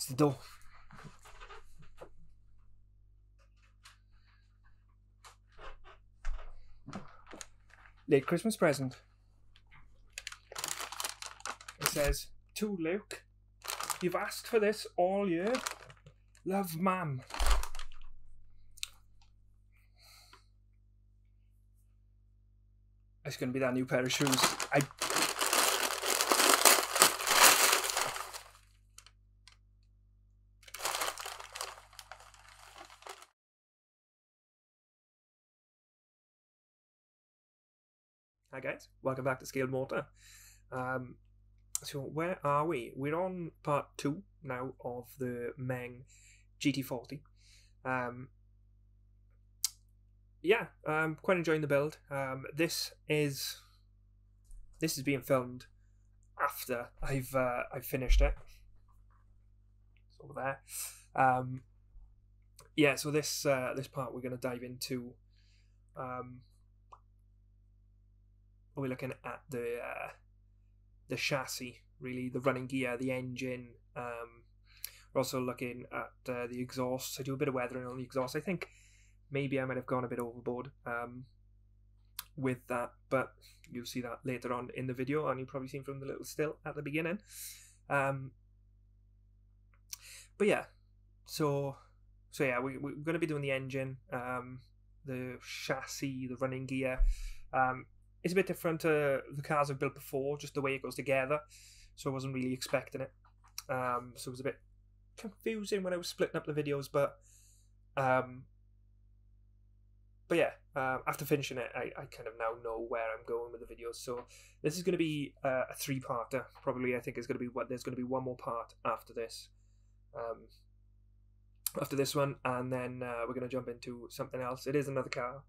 It's the door. Late Christmas present. It says, "To Luke, you've asked for this all year. Love, Mum." It's going to be that new pair of shoes. Hi guys, welcome back to Scalemotor. So where are we? We're on part 2 now of the Meng GT-40. Yeah, quite enjoying the build. This is being filmed after I've finished it. It's over there. Yeah, so this part we're going to dive into. We're looking at the chassis, really, the running gear, the engine. We're also looking at the exhaust. I do a bit of weathering on the exhaust. I think maybe I might have gone a bit overboard with that, but you'll see that later on in the video, and you've probably seen from the little still at the beginning. But yeah, so yeah, we're going to be doing the engine, the chassis, the running gear. It's a bit different to the cars I've built before, just the way it goes together. So I wasn't really expecting it. So it was a bit confusing when I was splitting up the videos, but yeah, after finishing it, I kind of now know where I'm going with the videos. So this is going to be a 3-parter. Probably, I think there's going to be one more part after this. After this one, and then we're going to jump into something else. It is another car.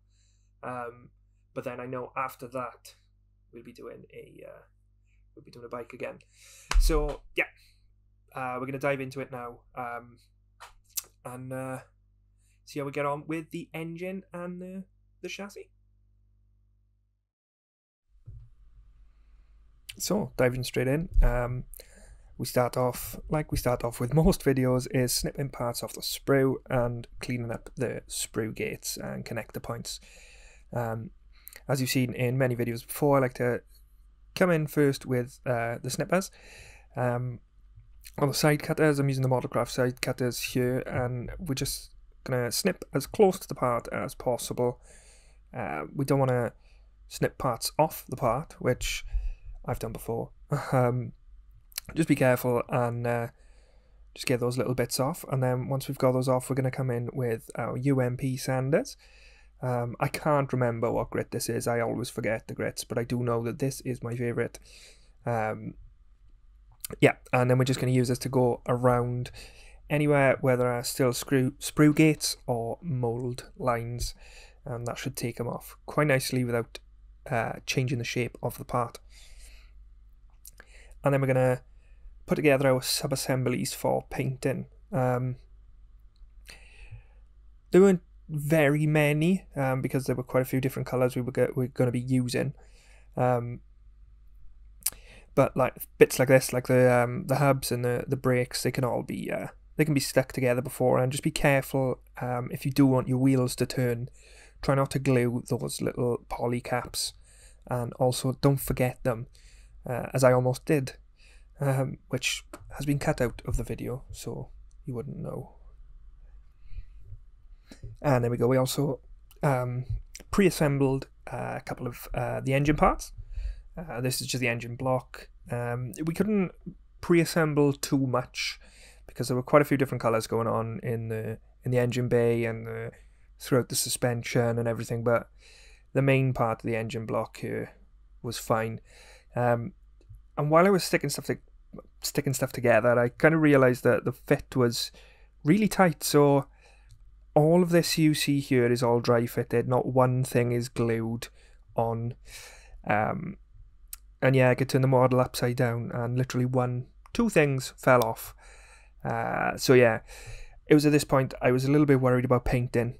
But then I know after that we'll be doing a bike again. So yeah, we're gonna dive into it now, and see how we get on with the engine and the chassis. So diving straight in, we start off like we start off with most videos, is snipping parts off the sprue and cleaning up the sprue gates and connector points. As you've seen in many videos before, I like to come in first with the snippers. On the side cutters, I'm using the Modelcraft side cutters here, and we're just going to snip as close to the part as possible. We don't want to snip parts off the part, which I've done before. Just be careful and just get those little bits off, and then once we've got those off, we're going to come in with our UMP sanders. I can't remember what grit this is. I always forget the grits, but I do know that this is my favourite. Yeah, and then we're just going to use this to go around anywhere where there are still sprue gates or mould lines, and that should take them off quite nicely without changing the shape of the part. And then we're going to put together our sub-assemblies for painting. There weren't very many, because there were quite a few different colours we're going to be using, but like bits like this, like the hubs and the brakes, they can all be they can be stuck together before, and just be careful if you do want your wheels to turn, try not to glue those little poly caps, and also don't forget them, as I almost did, which has been cut out of the video so you wouldn't know. And there we go, we also pre-assembled a couple of the engine parts. This is just the engine block. We couldn't pre-assemble too much because there were quite a few different colours going on in the engine bay and throughout the suspension and everything, but the main part of the engine block here was fine. And while I was sticking stuff together, I kind of realised that the fit was really tight, so all of this you see here is all dry fitted, not one thing is glued on. And yeah, I could turn the model upside down and literally two things fell off. So yeah, it was at this point I was a little bit worried about painting,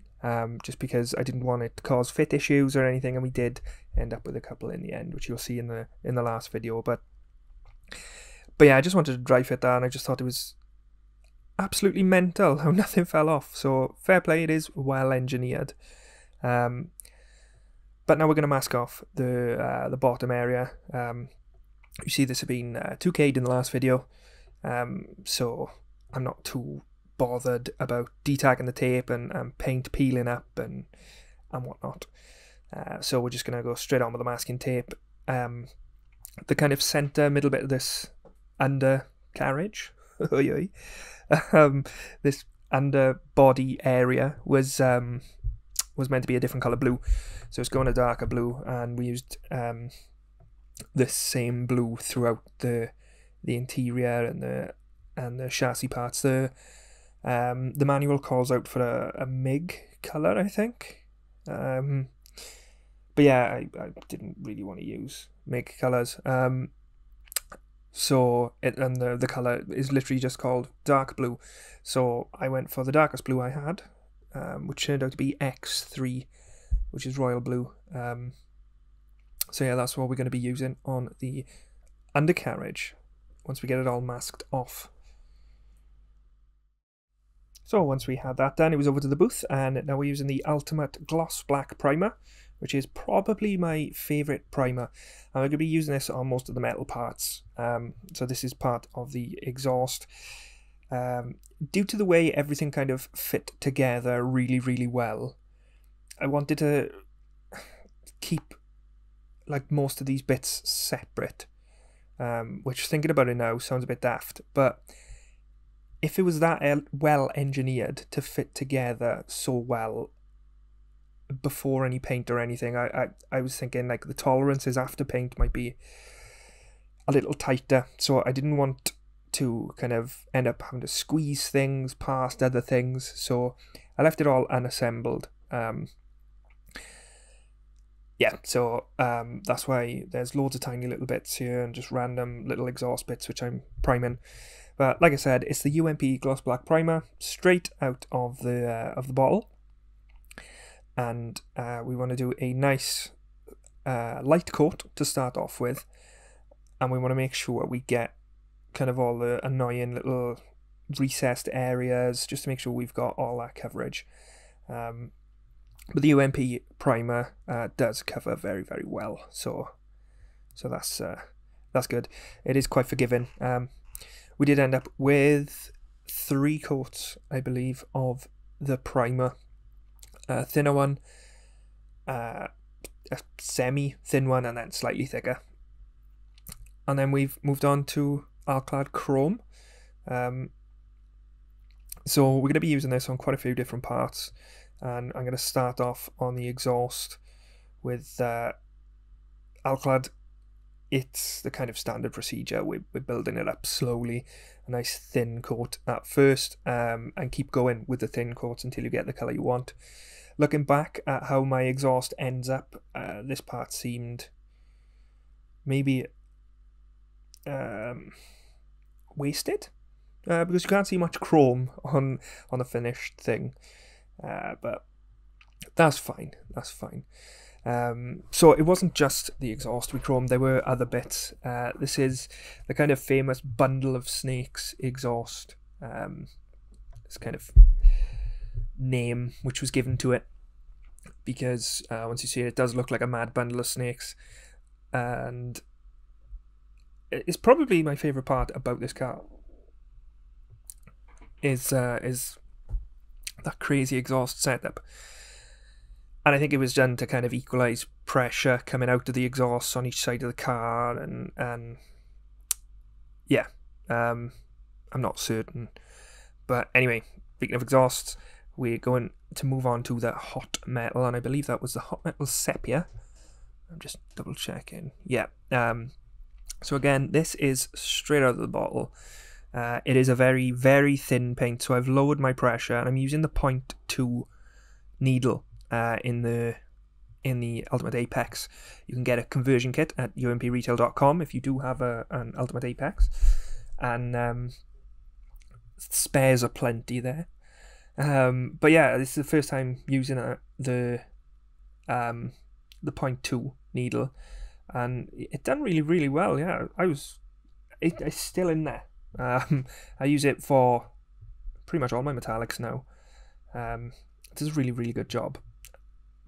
just because I didn't want it to cause fit issues or anything, and we did end up with a couple in the end, which you'll see in the last video. But yeah, I just wanted to dry fit that, and I just thought it was absolutely mental how nothing fell off. So fair play, it is well engineered. But now we're going to mask off the bottom area. You see this has been 2K'd in the last video, so I'm not too bothered about detagging the tape and paint peeling up and whatnot. So we're just going to go straight on with the masking tape. The kind of centre middle bit of this undercarriage, this underbody area was meant to be a different colour blue, so it's going a darker blue, and we used this same blue throughout the interior and the chassis parts. The manual calls out for a MIG colour, I think. But yeah, I didn't really want to use MIG colours. So the colour is literally just called dark blue. So I went for the darkest blue I had, which turned out to be X3, which is royal blue. So yeah, that's what we're going to be using on the undercarriage once we get it all masked off. So once we had that done, it was over to the booth, and now we're using the Ultimate Gloss Black Primer, which is probably my favourite primer. I'm going to be using this on most of the metal parts. So this is part of the exhaust. Due to the way everything kind of fit together really, really well, I wanted to keep like most of these bits separate, which, thinking about it now, sounds a bit daft, but if it was that well engineered to fit together so well before any paint or anything, I was thinking like the tolerances after paint might be a little tighter, so I didn't want to kind of end up having to squeeze things past other things, so I left it all unassembled. Yeah, so that's why there's loads of tiny little bits here and just random little exhaust bits which I'm priming. But like I said, it's the UMP Gloss Black Primer straight out of the bottle, and we want to do a nice light coat to start off with, and we want to make sure we get kind of all the annoying little recessed areas just to make sure we've got all that coverage. But the UMP primer does cover very, very well, so that's good. It is quite forgiving. We did end up with 3 coats, I believe, of the primer. A thinner one, a semi-thin one, and then slightly thicker. And then we've moved on to alcad chrome. So we're going to be using this on quite a few different parts. And I'm going to start off on the exhaust with alcad. It's the kind of standard procedure. We're building it up slowly, a nice thin coat at first, and keep going with the thin coats until you get the colour you want. Looking back at how my exhaust ends up, this part seemed maybe wasted, because you can't see much chrome on the finished thing. But that's fine, that's fine. So it wasn't just the exhaust we chromed, there were other bits. This is the kind of famous bundle of snakes exhaust, this kind of name which was given to it, because once you see it, it does look like a mad bundle of snakes, and it's probably my favourite part about this car, is that crazy exhaust setup. And I think it was done to kind of equalise pressure coming out of the exhaust on each side of the car, and yeah, I'm not certain. But anyway, speaking of exhausts, we're going to move on to the hot metal, and I believe that was the hot metal sepia. I'm just double checking. Yeah. So again, this is straight out of the bottle. It is a very, very thin paint, so I've lowered my pressure, and I'm using the 0.2 needle in the Ultimate Apex. You can get a conversion kit at umpretail.com if you do have an Ultimate Apex, and spares are plenty there. But yeah, this is the first time using the 0.2 needle, and it done really, really well. Yeah, it's still in there. I use it for pretty much all my metallics now. It does a really, really good job.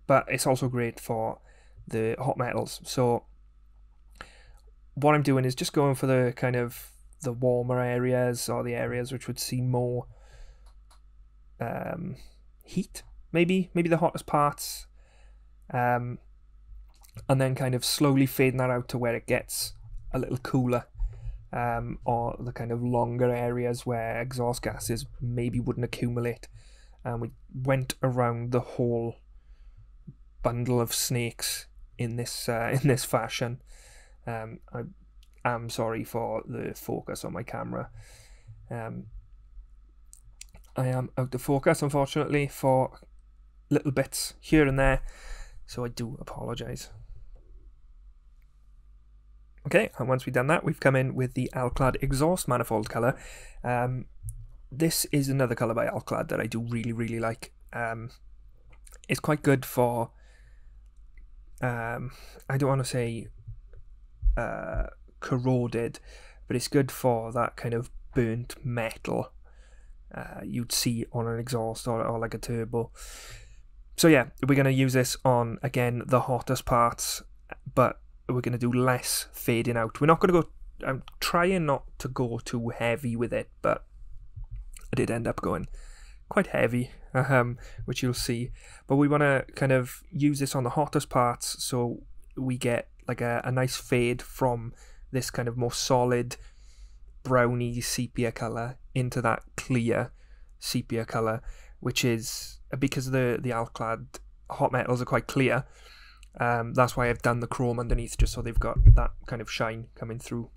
But it's also great for the hot metals. So what I'm doing is just going for the kind of the warmer areas, or the areas which would see more heat, maybe the hottest parts, and then kind of slowly fading that out to where it gets a little cooler, or the kind of longer areas where exhaust gases maybe wouldn't accumulate. And we went around the whole bundle of snakes in this fashion. I am sorry for the focus on my camera. I am out of focus, unfortunately, for little bits here and there, so I do apologise. Okay, and once we've done that, we've come in with the alcad exhaust manifold colour. This is another colour by alcad that I do really, really like. It's quite good for, I don't want to say corroded, but it's good for that kind of burnt metal you'd see on an exhaust or like a turbo. So yeah, we're going to use this on, again, the hottest parts, but we're going to do less fading out. We're not going to go, I'm trying not to go too heavy with it, but I did end up going quite heavy, which you'll see. But we want to kind of use this on the hottest parts, so we get like a nice fade from this kind of more solid browny sepia colour into that clear sepia colour, which is because the alcad hot metals are quite clear. That's why I've done the chrome underneath, just so they've got that kind of shine coming through.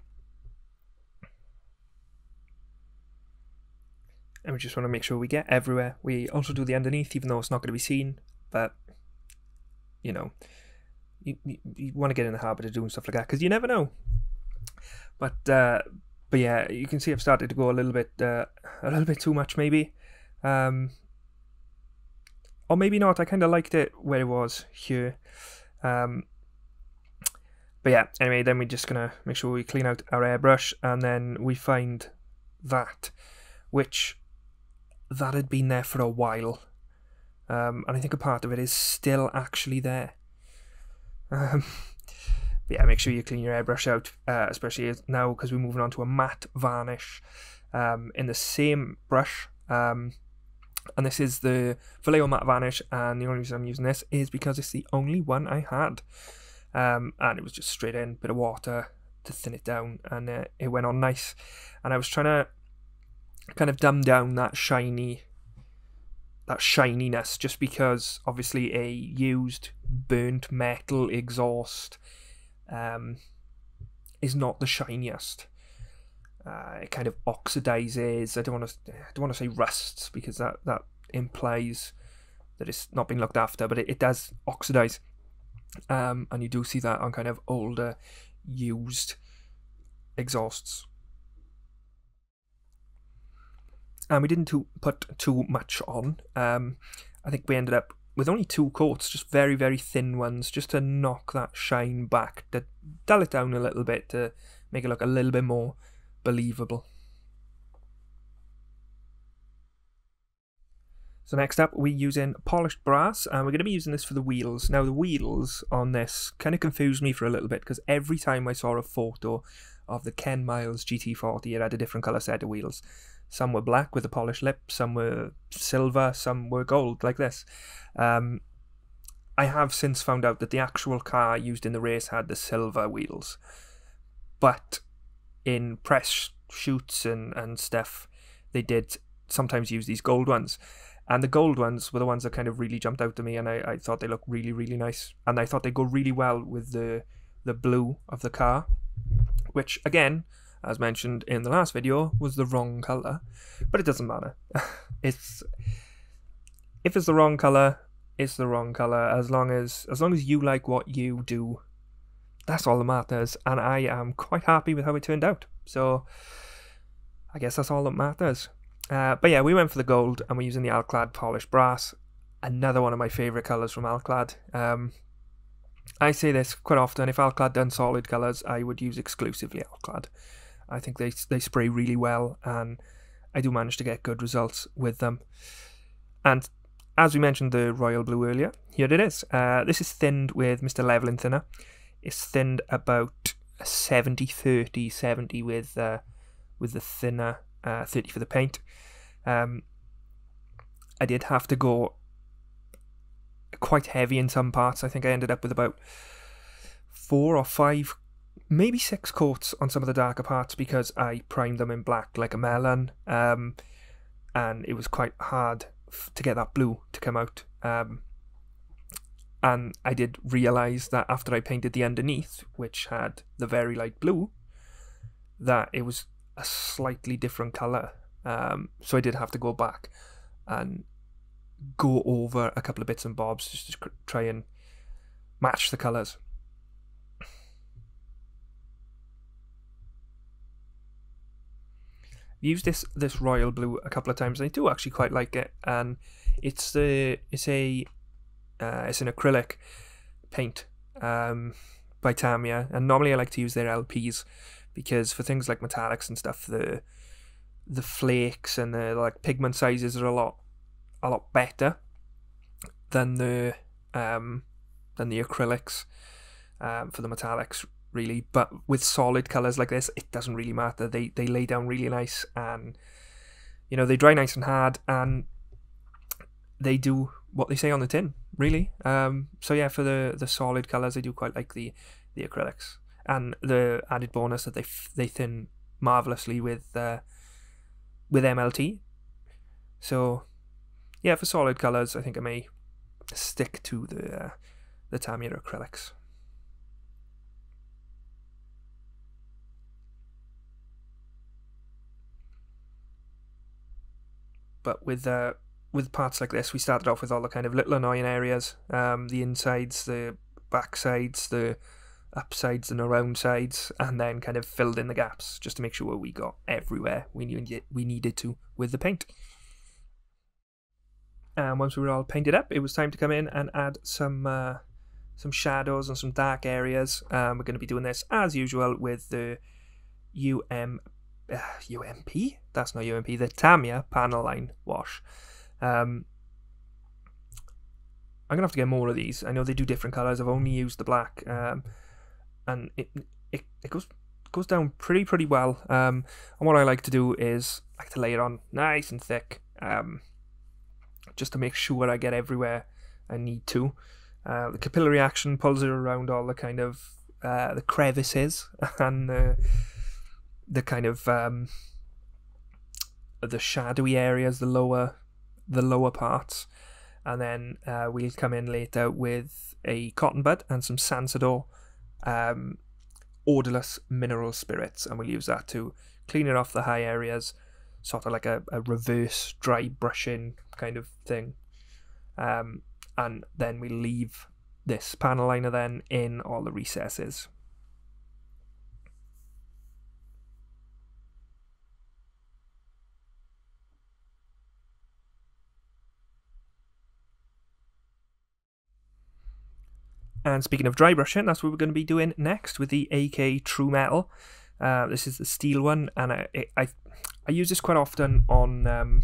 And we just want to make sure we get everywhere. We also do the underneath, even though it's not going to be seen, but you know, you want to get in the habit of doing stuff like that, because you never know. But yeah, you can see I've started to go a little bit too much, maybe, or maybe not. I kind of liked it where it was here. But yeah, anyway, then we're just gonna make sure we clean out our airbrush, and then we find that had been there for a while, and I think a part of it is still actually there. But yeah, make sure you clean your airbrush out, especially now because we're moving on to a matte varnish in the same brush. And this is the Vallejo matte varnish, and the only reason I'm using this is because it's the only one I had, and it was just straight in, bit of water to thin it down, and it went on nice. And I was trying to kind of dumb down that shininess, just because obviously a used burnt metal exhaust is not the shiniest. It kind of oxidizes. I don't want to say rusts, because that implies that it's not being looked after, but it does oxidize, and you do see that on kind of older used exhausts. And we didn't put too much on. I think we ended up with only 2 coats, just very, very thin ones, just to knock that shine back, to dull it down a little bit, to make it look a little bit more believable. So next up, we're using polished brass, and we're going to be using this for the wheels. Now, the wheels on this kind of confused me for a little bit, because every time I saw a photo of the Ken Miles GT-40, it had a different colour set of wheels. Some were black with a polished lip, some were silver, some were gold, like this. I have since found out that the actual car used in the race had the silver wheels, but in press shoots and stuff, they did sometimes use these gold ones. And the gold ones were the ones that kind of really jumped out to me, and I thought they looked really, really nice. And I thought they'd go really well with the blue of the car, which, again, as mentioned in the last video, was the wrong colour. But it doesn't matter. If it's the wrong colour, it's the wrong colour. As long as you like what you do, that's all that matters. And I am quite happy with how it turned out. So I guess that's all that matters. But yeah, we went for the gold, and we're using the alcad polished brass. Another one of my favourite colours from alcad. I say this quite often: if alcad done solid colours, I would use exclusively alcad. I think they spray really well, and I do manage to get good results with them. And as we mentioned the royal blue earlier, here it is. This is thinned with Mr. Leveling Thinner. It's thinned about 70-30, 70 with the thinner, 30 for the paint. I did have to go quite heavy in some parts. I think I ended up with about 4 or 5, maybe 6 coats on some of the darker parts because I primed them in black like a melon, and it was quite hard to get that blue to come out. And I did realise that after I painted the underneath, which had the very light blue, that it was a slightly different colour. So I did have to go back and go over a couple of bits and bobs just to try and match the colours. I've used this royal blue a couple of times and I do actually quite like it, and it's an acrylic paint by Tamiya, and normally I like to use their LPs because for things like metallics and stuff, the flakes and the like pigment sizes are a lot better than the acrylics for the metallics, really. But with solid colours like this, it doesn't really matter. They lay down really nice, and you know, they dry nice and hard, and they do what they say on the tin, really. So yeah, for the solid colours, I do quite like the acrylics, and the added bonus that they thin marvellously with MLT. So yeah, for solid colours, I think I may stick to the Tamiya acrylics. But with parts like this, we started off with all the kind of little annoying areas, the insides, the back sides, the upsides and around sides, and then kind of filled in the gaps just to make sure we got everywhere we needed to with the paint. And once we were all painted up, it was time to come in and add some shadows and some dark areas. We're going to be doing this as usual with the UMP? That's not UMP, the Tamiya panel line wash. I'm going to have to get more of these. I know they do different colours. I've only used the black, and it goes down pretty well. And what I like to do is I like to lay it on nice and thick, just to make sure I get everywhere I need to. The capillary action pulls it around all the kind of the crevices and the kind of the shadowy areas, the lower parts, and then we'll come in later with a cotton bud and some Sansador odorless mineral spirits, and we'll use that to clean it off the high areas, sort of like a reverse dry brushing kind of thing. And then we leave this panel liner then in all the recesses. And speaking of dry brushing, that's what we're going to be doing next with the AK True Metal. This is the steel one, and I use this quite often on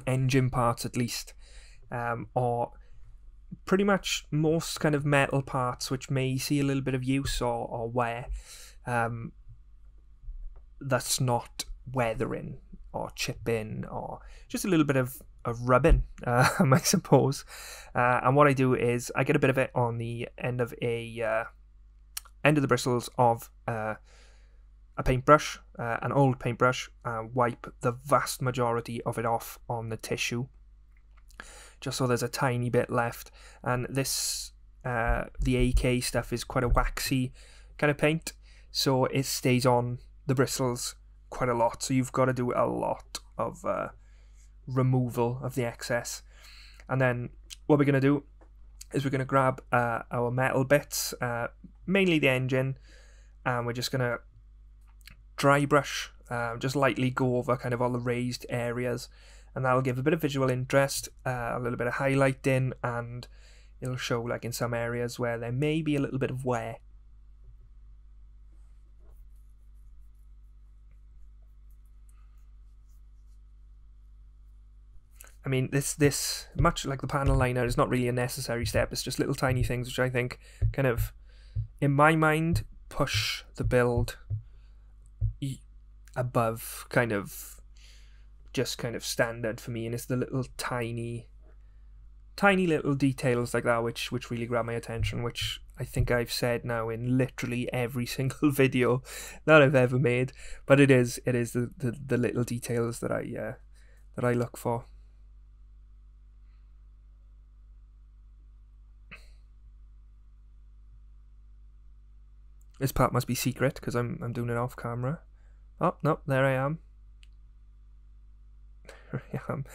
engine parts at least, or pretty much most kind of metal parts which may see a little bit of use or wear. That's not weathering or chipping or just a little bit of rubbing, I suppose. And what I do is I get a bit of it on the end of the bristles of a paintbrush, an old paintbrush, wipe the vast majority of it off on the tissue, just so there's a tiny bit left. And this, the AK stuff is quite a waxy kind of paint, so it stays on the bristles quite a lot, so you've got to do a lot of removal of the excess. And then what we're going to do is we're going to grab our metal bits, mainly the engine, and we're just going to dry brush, just lightly go over kind of all the raised areas, and that'll give a bit of visual interest, a little bit of highlighting, and it'll show like in some areas where there may be a little bit of wear. I mean, this much like the panel liner is not really a necessary step. It's just little tiny things which I think kind of, in my mind, push the build above kind of just kind of standard for me. And it's the little tiny little details like that which really grab my attention, which I think I've said now in literally every single video that I've ever made. But it is the little details that I look for. This part must be secret because I'm doing it off camera. Oh no, there I am. There I am.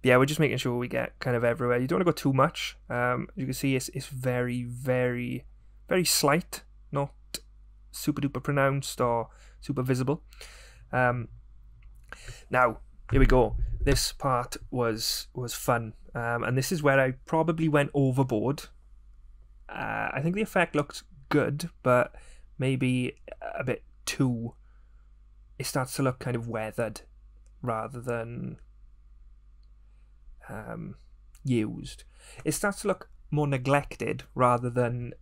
Yeah, we're just making sure we get kind of everywhere. You don't want to go too much. You can see it's very, very, very slight, not super duper pronounced or super visible. Now here we go. This part was fun, and this is where I probably went overboard. I think the effect looked good, but maybe a bit too. It starts to look kind of weathered rather than used. It starts to look more neglected rather than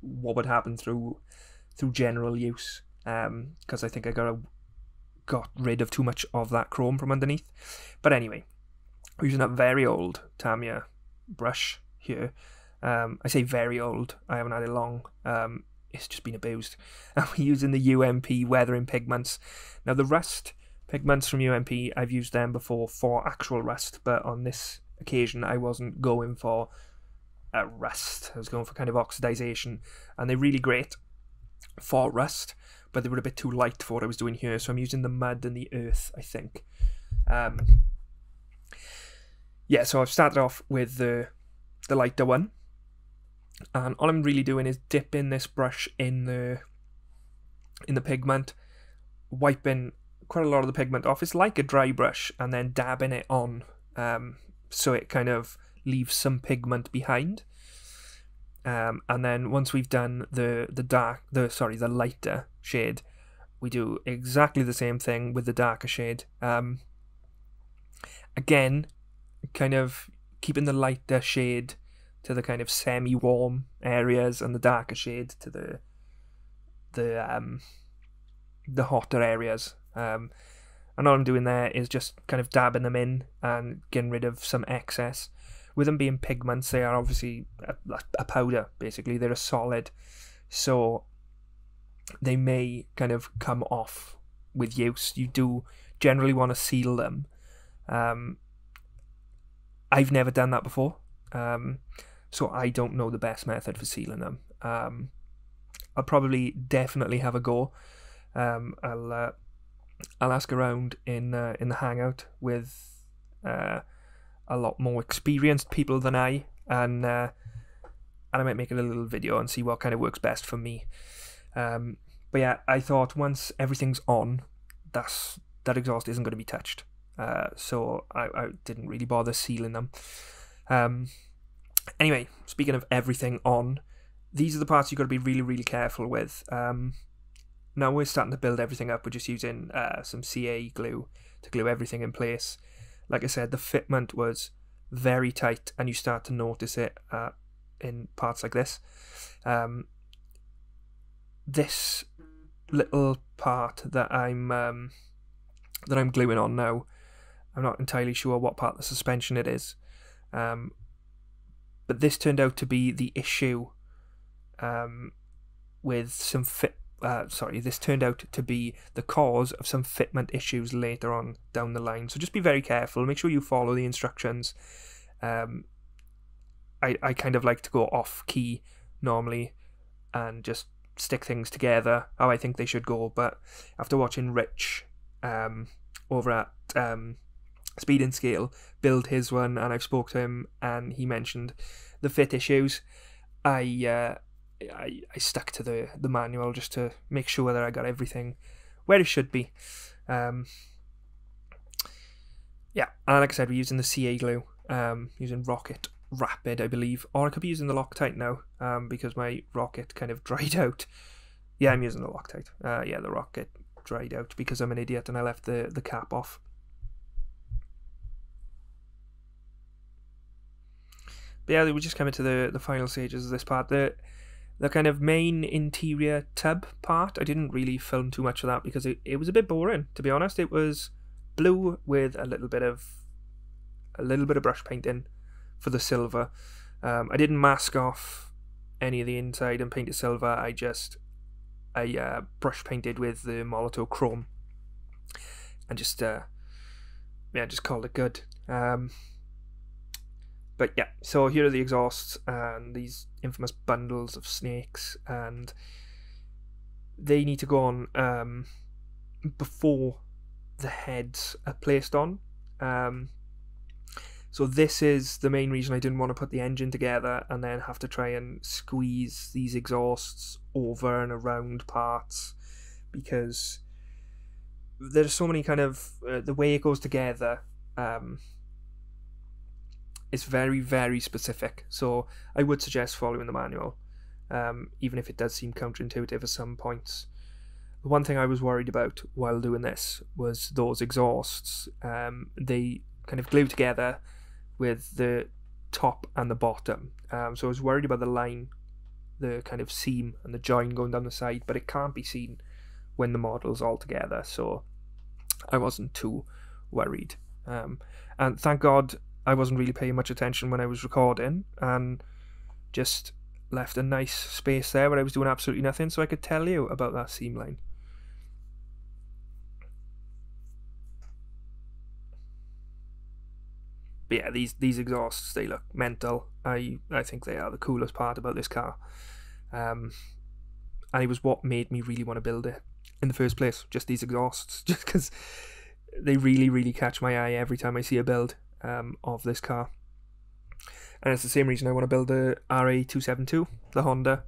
what would happen through general use, because I think I got rid of too much of that chrome from underneath. But anyway, we're using a very old Tamiya brush here. I say very old, I haven't had it long. It's just been abused. And we're using the UMP weathering pigments. Now the rust pigments from UMP, I've used them before for actual rust, but on this occasion I wasn't going for a rust. I was going for kind of oxidization, and they're really great for rust, but they were a bit too light for what I was doing here, so I'm using the mud and the earth, I think. Yeah, so I've started off with the lighter one, and all I'm really doing is dipping this brush in the pigment, wiping quite a lot of the pigment off. It's like a dry brush, and then dabbing it on, so it kind of leaves some pigment behind. And then once we've done the lighter shade, we do exactly the same thing with the darker shade. Again, kind of keeping the lighter shade to the kind of semi-warm areas, and the darker shade to the hotter areas. And all I'm doing there is just kind of dabbing them in and getting rid of some excess. With them being pigments, they are obviously a powder, basically. They're a solid, so they may kind of come off with use. You do generally want to seal them. I've never done that before, so I don't know the best method for sealing them. I'll probably definitely have a go. I'll ask around in the hangout with a lot more experienced people than I, and I might make a little video and see what kind of works best for me. But yeah, I thought once everything's on, that exhaust isn't going to be touched, so I didn't really bother sealing them. Anyway, speaking of everything on, these are the parts you've got to be really, really careful with. Now we're starting to build everything up. We're just using some CA glue to glue everything in place. Like I said, the fitment was very tight, and you start to notice it in parts like this. This little part that I'm gluing on now, I'm not entirely sure what part of the suspension it is, but this turned out to be the issue with some this turned out to be the cause of some fitment issues later on down the line. So just be very careful. Make sure you follow the instructions. I kind of like to go off key normally and just stick things together how I think they should go. But after watching Rich over at Speed and Scale build his one, and I've spoke to him, and he mentioned the fit issues, I stuck to the manual just to make sure that I got everything where it should be. Yeah, and like I said, we're using the CA glue, using Rocket Rapid, I believe, or I could be using the Loctite now, because my Rocket kind of dried out. Yeah, I'm using the Loctite. Yeah, the Rocket dried out because I'm an idiot and I left the cap off. But yeah, we're just coming to the final stages of this part. The kind of main interior tub part, I didn't really film too much of that because it was a bit boring, to be honest. It was blue with a little bit of brush painting for the silver. I didn't mask off any of the inside and paint it silver. I brush painted with the moto chrome and just called it good. But yeah, so here are the exhausts and these infamous bundles of snakes, and they need to go on before the heads are placed on. So this is the main reason I didn't want to put the engine together and then have to try and squeeze these exhausts over and around parts, because there's so many kind of the way it goes together is very, very specific. So I would suggest following the manual, even if it does seem counterintuitive at some points. The one thing I was worried about while doing this was those exhausts. They kind of glue together with the top and the bottom. So I was worried about the line, the kind of seam and the join going down the side, but it can't be seen when the model's all together, so I wasn't too worried. And thank God I wasn't really paying much attention when I was recording, and just left a nice space there where I was doing absolutely nothing so I could tell you about that seam line. But yeah, these exhausts, they look mental. I think they are the coolest part about this car. And it was what made me really want to build it in the first place, just these exhausts, just because they really, really catch my eye every time I see a build of this car. And it's the same reason I want to build the RA272, the Honda,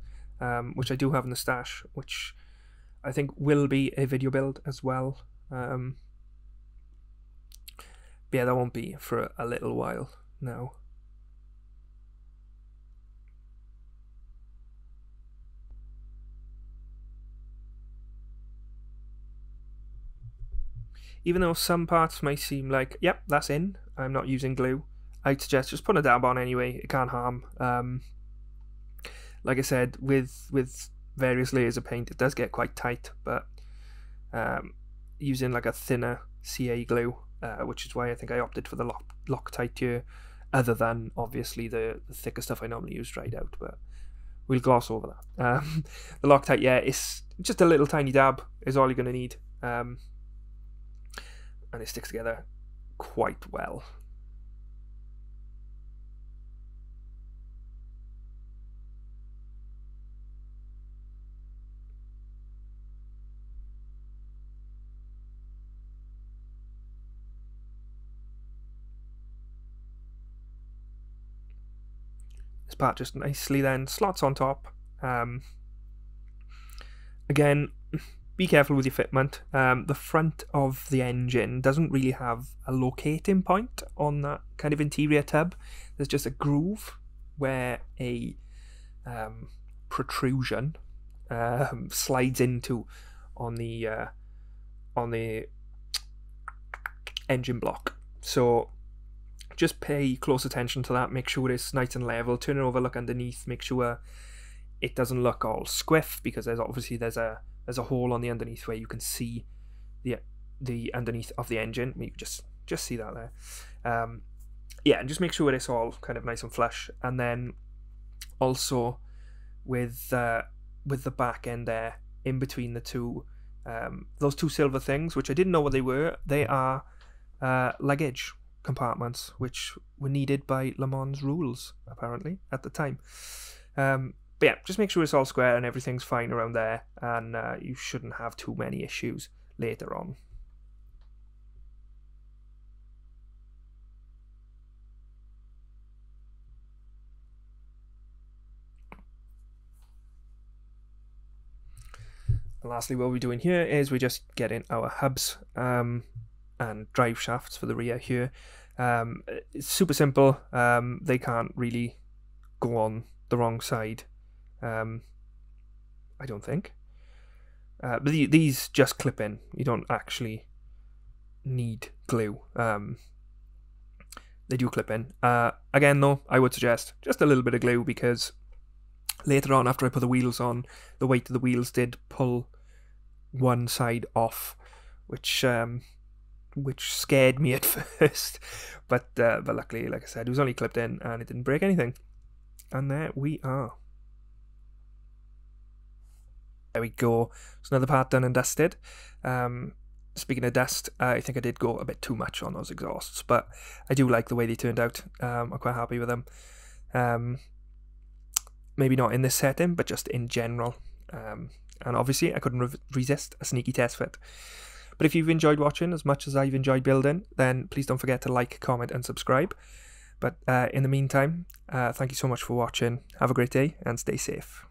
which I do have in the stash, which I think will be a video build as well. But yeah, that won't be for a little while now. Even though some parts may seem like, yep, that's in, I'm not using glue, I'd suggest just put a dab on anyway. It can't harm. Like I said, with various layers of paint, it does get quite tight, but using like a thinner CA glue, which is why I think I opted for the Loctite here, other than obviously the thicker stuff I normally use dried out, but we'll gloss over that. The Loctite, yeah, it's just a little tiny dab is all you're going to need, and it sticks together quite well. This part just nicely then slots on top. Again, be careful with your fitment. The front of the engine doesn't really have a locating point on that kind of interior tub. There's just a groove where a protrusion slides into on the engine block. So just pay close attention to that. Make sure it's nice and level. Turn it over, look underneath. Make sure it doesn't look all squiff, because there's a hole on the underneath where you can see the underneath of the engine. You can just see that there. Yeah, and just make sure it's all kind of nice and flush. And then also with the back end there, in between the two, those two silver things, which I didn't know what they were. They are luggage compartments, which were needed by Le Mans rules apparently at the time. But yeah, just make sure it's all square and everything's fine around there, and you shouldn't have too many issues later on. And lastly, what we're doing here is we're just getting our hubs and drive shafts for the rear here. It's super simple. They can't really go on the wrong side, I don't think. But these just clip in. You don't actually need glue. they do clip in. Again though, I would suggest just a little bit of glue, because later on after I put the wheels on, the weight of the wheels did pull one side off, which scared me at first, but luckily, like I said, it was only clipped in and it didn't break anything. And there we are. There we go. It's another part done and dusted. Speaking of dust, I think I did go a bit too much on those exhausts, but I do like the way they turned out. I'm quite happy with them. Maybe not in this setting, but just in general. And obviously I couldn't resist a sneaky test fit. But if you've enjoyed watching as much as I've enjoyed building, then please don't forget to like, comment and subscribe. But in the meantime, thank you so much for watching. Have a great day and stay safe.